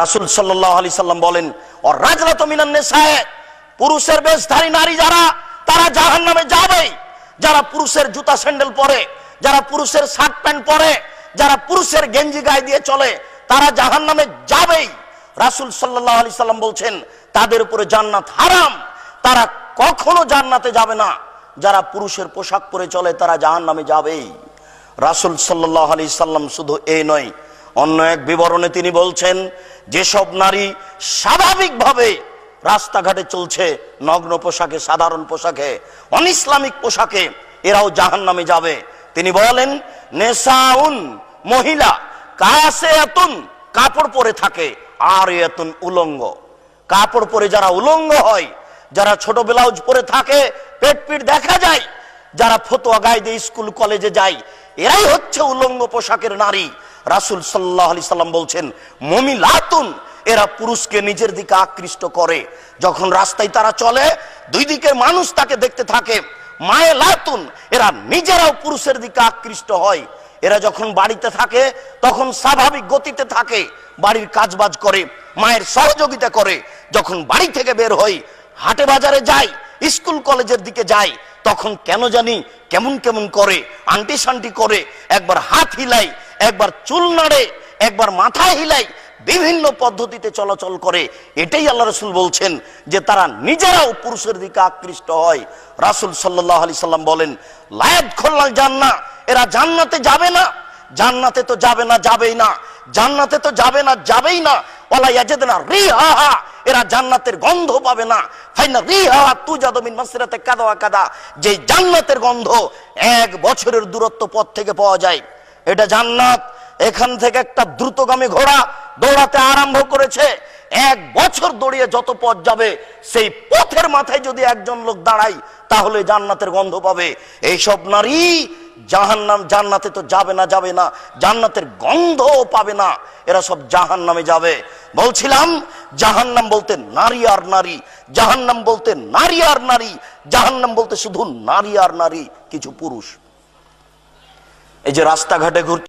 রাসূল সাল্লাল্লাহু আলাইহি সাল্লাম বলেন, ও রাজলাতু মিনান নিসায়ে, পুরুষের বেশধারী নারী যারা, তারা জাহান্নামে যাবে। যারা পুরুষের জুতা স্যান্ডেল পরে, যারা পুরুষের শার্ট প্যান্ট পরে, যারা পুরুষের গেঞ্জি গায়ে দিয়ে চলে, তারা জাহান্নামে যাবেই। রাসূল সাল্লাল্লাহু আলাইহি সাল্লাম বলছেন, তাদের উপরে জান্নাত হারাম, তারা কখনো জান্নাতে যাবে না। যারা পুরুষের পোশাক পরে চলে, তারা জাহান্নামে যাবেই। রাসূল সাল্লাল্লাহু আলাইহি সাল্লাম শুধু এই নয়, অন্য এক বিবরণে তিনি বলছেন, যেসব নারী স্বাভাবিকভাবে রাস্তাঘাটে চলছে নগ্ন পোশাকে, সাধারণ পোশাকে, অনিসলামিক পোশাকে, এরাও জাহান্নামে যাবে। তিনি বলেন, নেসাউন, মহিলা, কাসিয়াতুন, কাপড় পরে থাকে, আর এতুন, উলঙ্গ। কাপড় পরে যারা উলঙ্গ হয়, যারা ছোট ব্লাউজ পরে থাকে, পেট পিঠ দেখা যায়, যারা ফতোয়া গায়ে দিয়ে স্কুল কলেজে যায়, এরাই হচ্ছে উলঙ্গ পোশাকের নারী। রাসূল সাল্লাল্লাহু আলাইহি সাল্লাম বলছেন, মুমিলাতুন, এরা পুরুষকে নিজের দিকে আকৃষ্ট করে। যখন রাস্তায় তারা চলে, দুই দিকের মানুষ তাকে দেখতে থাকে। মায়লাতুন, এরা নিজেরাও পুরুষের দিকে আকৃষ্ট হয়। এরা যখন বাড়িতে থাকে, তখন স্বাভাবিক গতিতে থাকে, বাড়ির কাজবাজ করে, মায়ের সহযোগিতা করে। যখন বাড়ি থেকে বের হয়, হাটে বাজারে যায়, স্কুল কলেজের দিকে যায়, তখন কেন জানি কেমন কেমন করে, আন্টি শান্টি করে, একবার হাত হিলাই, একবার চুল নাড়ে, একবার মাথা হিলাই, বিভিন্ন পদ্ধতিতে চলাচল করে। এটাই আল্লাহ রাসূল বলছেন যে তারা নিজেরাও পুরুষের দিকে আকৃষ্ট হয়। রাসূল সাল্লাল্লাহু আলাইহি সাল্লাম বলেন, লা ইয়াদখুলুল জান্নাহ, এরা জান্নাতে যাবে না। জান্নাতে তো যাবে না, যাবেই না। জান্নাতে তো যাবে না, যাবেই না। ওয়ালা ইয়াজিদনা রিহাহা, এরা জান্নাতের গন্ধ পাবে না। ফাইনা রিহাহা তুজাদু মিন মাসরাতে কাদা ওয়া কাদা, যে জান্নাতের গন্ধ 1 বছরের দূরত্ব পথ থেকে পাওয়া যায়। এটা জান্নাত। এখান থেকে একটা দ্রুতগামী ঘোড়া দৌড়াতে আরম্ভ করেছে, 1 বছর দৌড়িয়ে যত পথ যাবে, সেই পথের মাথায় যদি একজন লোক দাঁড়ায়, তাহলে জান্নাতের গন্ধ পাবে। এইসব নারী জান্নাতে তো যাবে না, যাবে না, জান্নাতের গন্ধও পাবে না। এরা সব জাহান্নামে যাবে। বলছিলাম, জাহান্নাম বলতে নারী আর নারী, জাহান্নাম বলতে নারী আর নারী, জাহান্নাম বলতে শুধু নারী আর নারী, কিছু পুরুষ। এই যে রাস্তাঘাটে ঘুরছে,